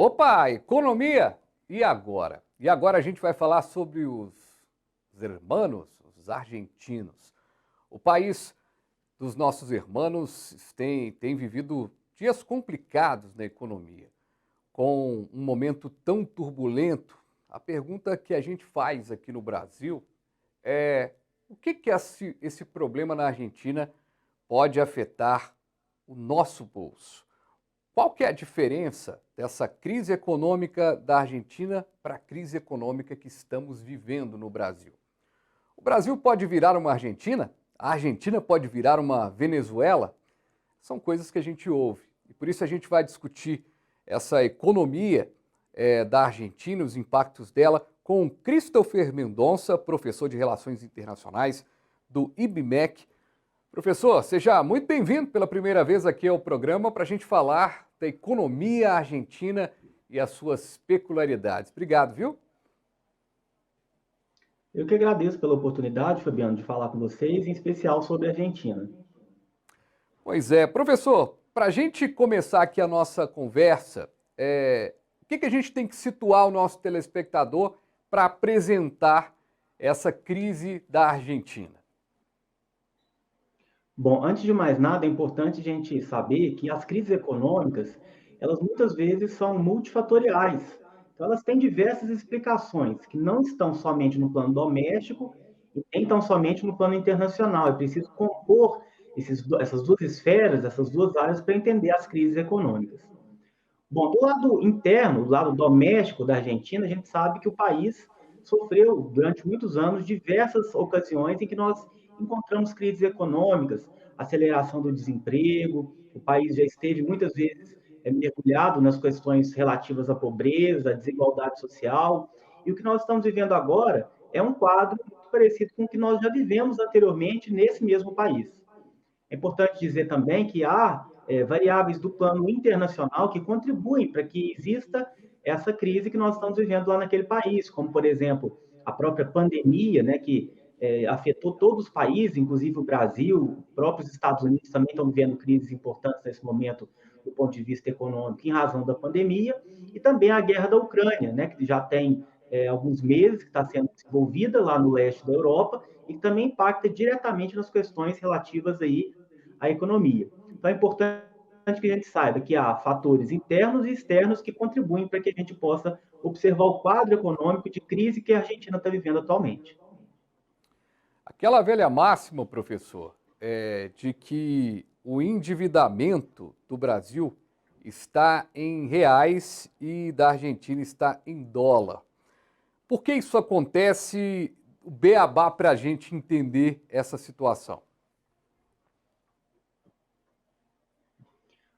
Opa, economia! E agora? E agora a gente vai falar sobre os hermanos, os argentinos. O país dos nossos hermanos tem vivido dias complicados na economia. Com um momento tão turbulento, a pergunta que a gente faz aqui no Brasil é o que esse problema na Argentina pode afetar o nosso bolso? Qual que é a diferença dessa crise econômica da Argentina para a crise econômica que estamos vivendo no Brasil? O Brasil pode virar uma Argentina? A Argentina pode virar uma Venezuela? São coisas que a gente ouve. E por isso a gente vai discutir essa economia da Argentina, os impactos dela, com Christopher Mendonça, professor de Relações Internacionais do IBMEC. Professor, seja muito bem-vindo pela primeira vez aqui ao programa para a gente falar da economia argentina e as suas peculiaridades. Obrigado, viu? Eu que agradeço pela oportunidade, Fabiano, de falar com vocês, em especial sobre a Argentina. Pois é, professor, para a gente começar aqui a nossa conversa, o que a gente tem que situar o nosso telespectador para apresentar essa crise da Argentina? Bom, antes de mais nada, é importante a gente saber que as crises econômicas, elas muitas vezes são multifatoriais. Então, elas têm diversas explicações, que não estão somente no plano doméstico e nem estão somente no plano internacional. É preciso compor essas duas esferas, essas duas áreas, para entender as crises econômicas. Bom, do lado interno, do lado doméstico da Argentina, a gente sabe que o país sofreu durante muitos anos diversas ocasiões em que nós encontramos crises econômicas, aceleração do desemprego, o país já esteve muitas vezes mergulhado nas questões relativas à pobreza, à desigualdade social, e o que nós estamos vivendo agora é um quadro muito parecido com o que nós já vivemos anteriormente nesse mesmo país. É importante dizer também que há variáveis do plano internacional que contribuem para que exista essa crise que nós estamos vivendo lá naquele país, como, por exemplo, a própria pandemia, né, que afetou todos os países, inclusive o Brasil, os próprios Estados Unidos também estão vivendo crises importantes nesse momento do ponto de vista econômico, em razão da pandemia, e também a guerra da Ucrânia, né, que já tem alguns meses que está sendo desenvolvida lá no leste da Europa e que também impacta diretamente nas questões relativas aí à economia. Então, é importante que a gente saiba que há fatores internos e externos que contribuem para que a gente possa observar o quadro econômico de crise que a Argentina está vivendo atualmente. Aquela velha máxima, professor, de que o endividamento do Brasil está em reais e da Argentina está em dólar. Por que isso acontece? O beabá para a gente entender essa situação.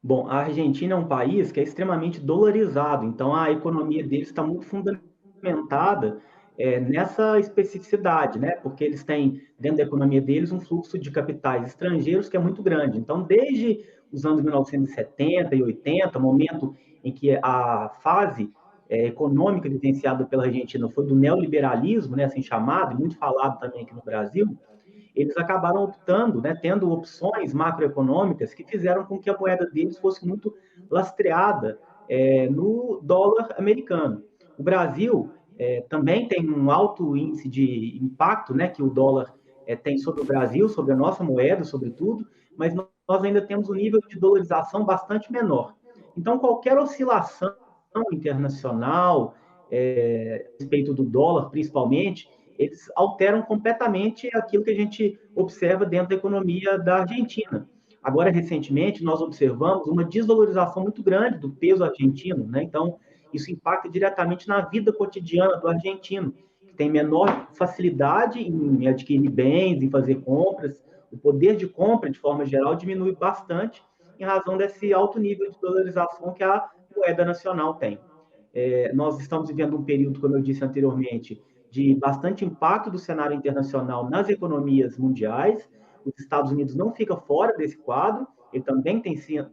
Bom, a Argentina é um país que é extremamente dolarizado, então a economia deles está muito fundamentada nessa especificidade, né? Porque eles têm, dentro da economia deles, um fluxo de capitais estrangeiros que é muito grande. Então, desde os anos 1970 e 80, momento em que a fase econômica vivenciada pela Argentina foi do neoliberalismo, né, assim chamado, e muito falado também aqui no Brasil, eles acabaram optando, né, tendo opções macroeconômicas que fizeram com que a moeda deles fosse muito lastreada no dólar americano. O Brasil também tem um alto índice de impacto, né, que o dólar tem sobre o Brasil, sobre a nossa moeda, sobretudo, mas nós ainda temos um nível de dolarização bastante menor. Então, qualquer oscilação internacional, a respeito do dólar, principalmente, eles alteram completamente aquilo que a gente observa dentro da economia da Argentina. Agora, recentemente, nós observamos uma desvalorização muito grande do peso argentino, né? Então, isso impacta diretamente na vida cotidiana do argentino, que tem menor facilidade em adquirir bens, em fazer compras. O poder de compra, de forma geral, diminui bastante em razão desse alto nível de dolarização que a moeda nacional tem. Nós estamos vivendo um período, como eu disse anteriormente, de bastante impacto do cenário internacional nas economias mundiais. Os Estados Unidos não fica fora desse quadro, ele também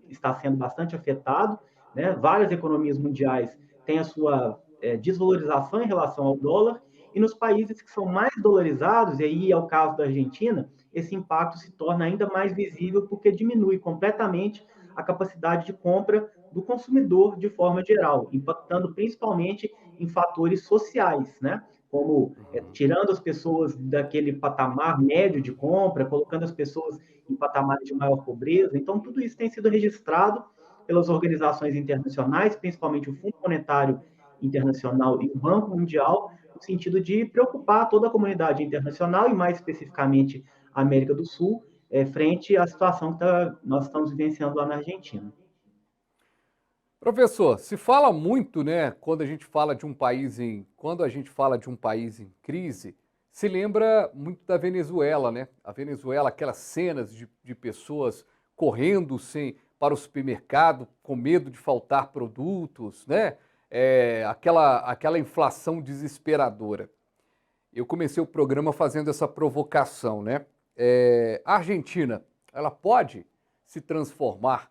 está sendo bastante afetado, né? Várias economias mundiais têm a sua desvalorização em relação ao dólar, e nos países que são mais dolarizados, e aí é o caso da Argentina, esse impacto se torna ainda mais visível porque diminui completamente a capacidade de compra do consumidor de forma geral, impactando principalmente em fatores sociais, né? Como tirando as pessoas daquele patamar médio de compra, colocando as pessoas em patamares de maior pobreza. Então, tudo isso tem sido registrado pelas organizações internacionais, principalmente o Fundo Monetário Internacional e o Banco Mundial, no sentido de preocupar toda a comunidade internacional e, mais especificamente, a América do Sul, frente à situação que nós estamos vivenciando lá na Argentina. Professor, se fala muito, né, quando a gente fala de um país em crise, se lembra muito da Venezuela, né? A Venezuela, aquelas cenas de pessoas correndo para o supermercado com medo de faltar produtos, né? Aquela inflação desesperadora. Eu comecei o programa fazendo essa provocação, né? A Argentina, ela pode se transformar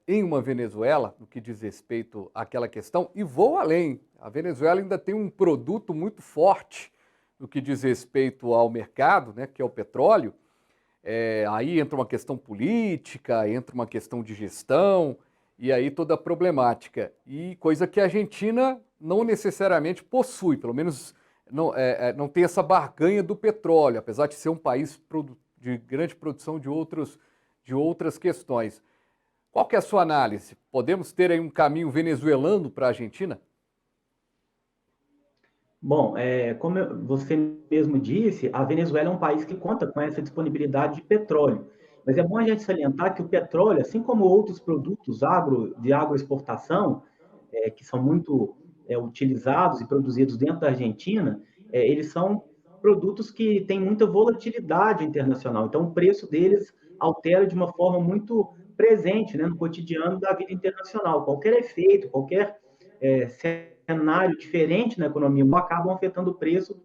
em uma Venezuela, no que diz respeito àquela questão, e vou além. A Venezuela ainda tem um produto muito forte no que diz respeito ao mercado, né, que é o petróleo. Aí entra uma questão política, entra uma questão de gestão, e aí toda a problemática. E coisa que a Argentina não necessariamente possui, pelo menos não tem essa barganha do petróleo, apesar de ser um país de grande produção de outras questões. Qual que é a sua análise? Podemos ter aí um caminho venezuelano para a Argentina? Bom, como você mesmo disse, a Venezuela é um país que conta com essa disponibilidade de petróleo. Mas é bom a gente salientar que o petróleo, assim como outros produtos de agroexportação, que são muito utilizados e produzidos dentro da Argentina, eles são produtos que têm muita volatilidade internacional. Então, o preço deles altera de uma forma muito presente, né, no cotidiano da vida internacional. Qualquer efeito, qualquer cenário diferente na economia acabam afetando o preço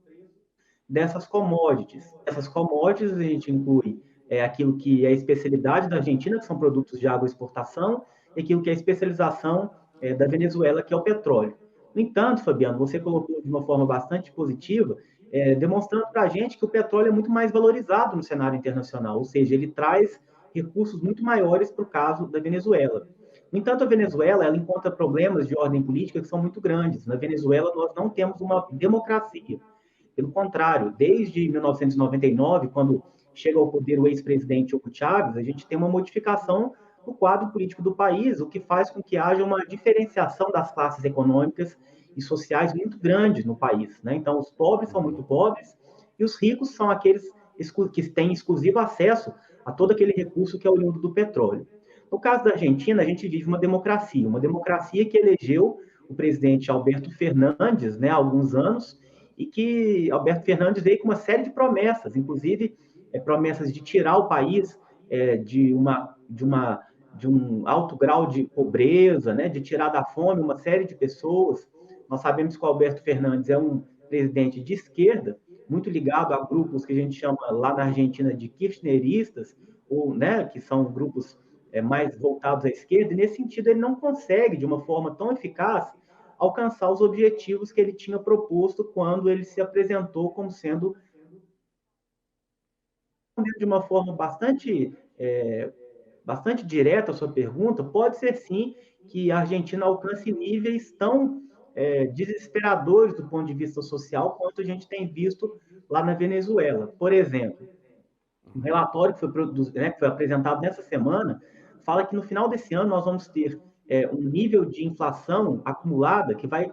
dessas commodities. Essas commodities a gente inclui aquilo que é a especialidade da Argentina, que são produtos de agroexportação, e aquilo que é a especialização da Venezuela, que é o petróleo. No entanto, Fabiano, você colocou de uma forma bastante positiva, demonstrando para a gente que o petróleo é muito mais valorizado no cenário internacional, ou seja, ele traz recursos muito maiores para o caso da Venezuela. No entanto, a Venezuela ela encontra problemas de ordem política que são muito grandes. Na Venezuela, nós não temos uma democracia. Pelo contrário, desde 1999, quando chega ao poder o ex-presidente Hugo Chávez, a gente tem uma modificação no quadro político do país, o que faz com que haja uma diferenciação das classes econômicas e sociais muito grande no país. Né? Então, os pobres são muito pobres e os ricos são aqueles que têm exclusivo acesso a todo aquele recurso que é oriundo do petróleo. No caso da Argentina, a gente vive uma democracia que elegeu o presidente Alberto Fernandes, né, há alguns anos, e que Alberto Fernandes veio com uma série de promessas, inclusive promessas de tirar o país de um alto grau de pobreza, né, de tirar da fome uma série de pessoas. Nós sabemos que o Alberto Fernandes é um presidente de esquerda, muito ligado a grupos que a gente chama lá na Argentina de kirchneristas, ou, né, que são grupos mais voltados à esquerda, e nesse sentido ele não consegue, de uma forma tão eficaz, alcançar os objetivos que ele tinha proposto quando ele se apresentou como sendo, de uma forma bastante direta a sua pergunta, pode ser sim que a Argentina alcance níveis tão desesperadores do ponto de vista social quanto a gente tem visto lá na Venezuela. Por exemplo, um relatório que foi apresentado nessa semana fala que no final desse ano nós vamos ter um nível de inflação acumulada que vai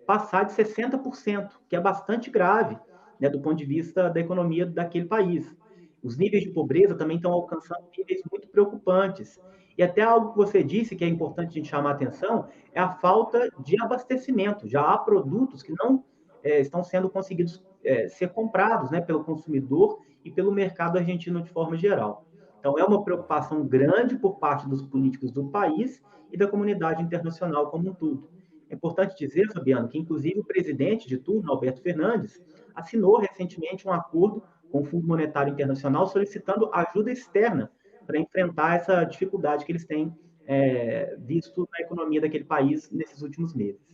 passar de 60%, que é bastante grave, né, do ponto de vista da economia daquele país. Os níveis de pobreza também estão alcançando níveis muito preocupantes. E até algo que você disse que é importante a gente chamar a atenção é a falta de abastecimento. Já há produtos que não estão sendo conseguidos ser comprados, né, pelo consumidor e pelo mercado argentino de forma geral. Então, é uma preocupação grande por parte dos políticos do país e da comunidade internacional como um todo. É importante dizer, Fabiano, que inclusive o presidente de turno, Alberto Fernandes, assinou recentemente um acordo com o Fundo Monetário Internacional solicitando ajuda externa para enfrentar essa dificuldade que eles têm visto na economia daquele país nesses últimos meses.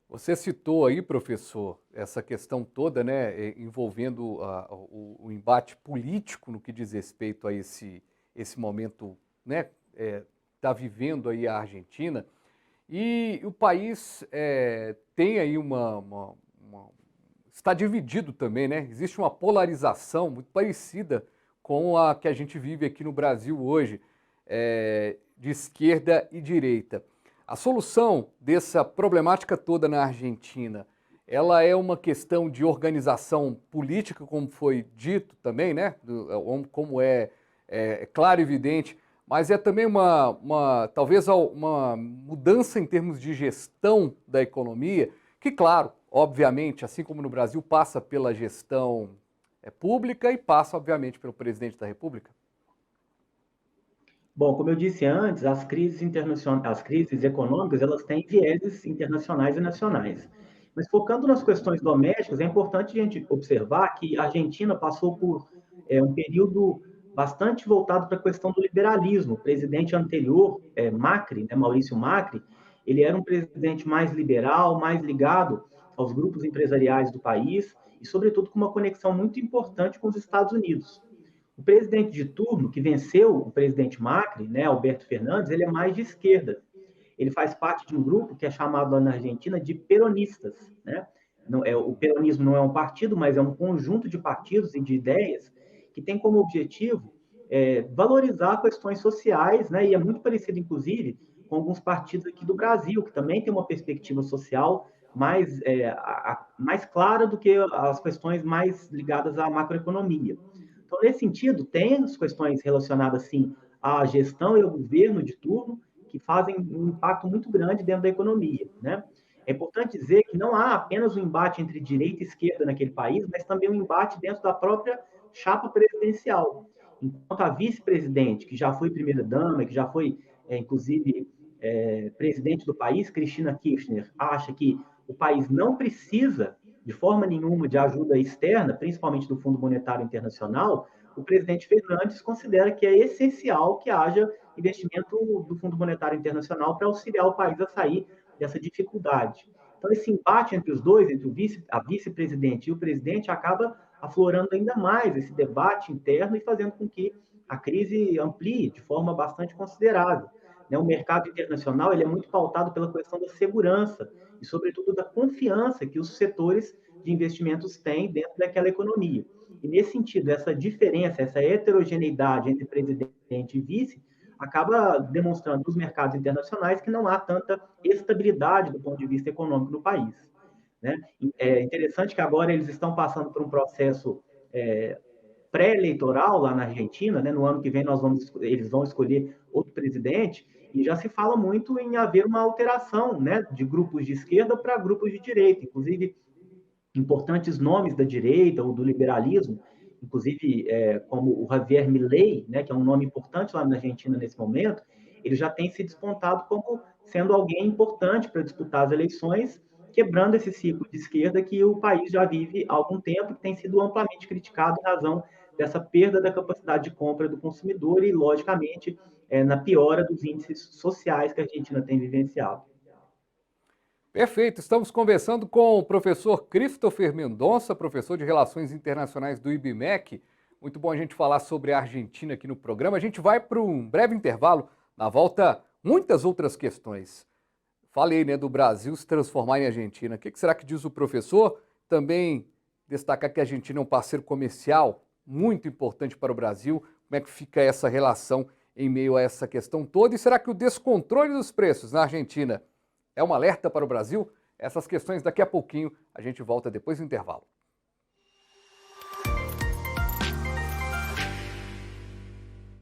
Você citou aí, professor, essa questão toda, né, envolvendo o embate político no que diz respeito a esse momento, né, está vivendo aí a Argentina. E o país tem aí está dividido também, né? Existe uma polarização muito parecida com a que a gente vive aqui no Brasil hoje, de esquerda e direita. A solução dessa problemática toda na Argentina, ela é uma questão de organização política, como foi dito também, né? Como é claro e evidente, mas é também talvez uma mudança em termos de gestão da economia, que, claro, obviamente, assim como no Brasil, passa pela gestão pública e passa, obviamente, pelo presidente da República. Bom, como eu disse antes, as crises as crises econômicas, elas têm vieses internacionais e nacionais. Mas focando nas questões domésticas, é importante a gente observar que a Argentina passou por um período bastante voltado para a questão do liberalismo. O presidente anterior, Macri, né, Maurício Macri, ele era um presidente mais liberal, mais ligado aos grupos empresariais do país e, sobretudo, com uma conexão muito importante com os Estados Unidos. O presidente de turno, que venceu o presidente Macri, né, Alberto Fernandes, ele é mais de esquerda. Ele faz parte de um grupo que é chamado na Argentina de peronistas. Né? O peronismo não é um partido, mas é um conjunto de partidos e de ideias que tem como objetivo valorizar questões sociais, né? E é muito parecido, inclusive, com alguns partidos aqui do Brasil, que também tem uma perspectiva social mais clara do que as questões mais ligadas à macroeconomia. Então, nesse sentido, tem as questões relacionadas, sim, à gestão e ao governo de turno, que fazem um impacto muito grande dentro da economia. Né? É importante dizer que não há apenas um embate entre direita e esquerda naquele país, mas também um embate dentro da própria chapa presidencial. Enquanto a vice-presidente, que já foi primeira-dama, que já foi, inclusive, presidente do país, Cristina Kirchner, acha que o país não precisa de forma nenhuma de ajuda externa, principalmente do Fundo Monetário Internacional, o presidente Fernandes considera que é essencial que haja investimento do Fundo Monetário Internacional para auxiliar o país a sair dessa dificuldade. Então, esse embate entre os dois, entre a vice-presidente e o presidente, acaba aflorando ainda mais esse debate interno e fazendo com que a crise amplie de forma bastante considerável. O mercado internacional ele é muito pautado pela questão da segurança e, sobretudo, da confiança que os setores de investimentos têm dentro daquela economia. E, nesse sentido, essa diferença, essa heterogeneidade entre presidente e vice, acaba demonstrando nos mercados internacionais que não há tanta estabilidade do ponto de vista econômico no país. Né? É interessante que agora eles estão passando por um processo pré-eleitoral lá na Argentina, né? No ano que vem eles vão escolher outro presidente, e já se fala muito em haver uma alteração, né, de grupos de esquerda para grupos de direita, inclusive importantes nomes da direita ou do liberalismo, inclusive como o Javier Milei, né, que é um nome importante lá na Argentina nesse momento, ele já tem se despontado como sendo alguém importante para disputar as eleições, quebrando esse ciclo de esquerda que o país já vive há algum tempo, que tem sido amplamente criticado em razão dessa perda da capacidade de compra do consumidor e, logicamente, na piora dos índices sociais que a Argentina tem vivenciado. Perfeito, estamos conversando com o professor Christopher Mendonça, professor de Relações Internacionais do IBMEC. Muito bom a gente falar sobre a Argentina aqui no programa. A gente vai para um breve intervalo, na volta muitas outras questões. Falei, né, do Brasil se transformar em Argentina. O que será que diz o professor? Também destacar que a Argentina é um parceiro comercial muito importante para o Brasil. Como é que fica essa relação em meio a essa questão toda? E será que o descontrole dos preços na Argentina é um alerta para o Brasil? Essas questões daqui a pouquinho, a gente volta depois do intervalo.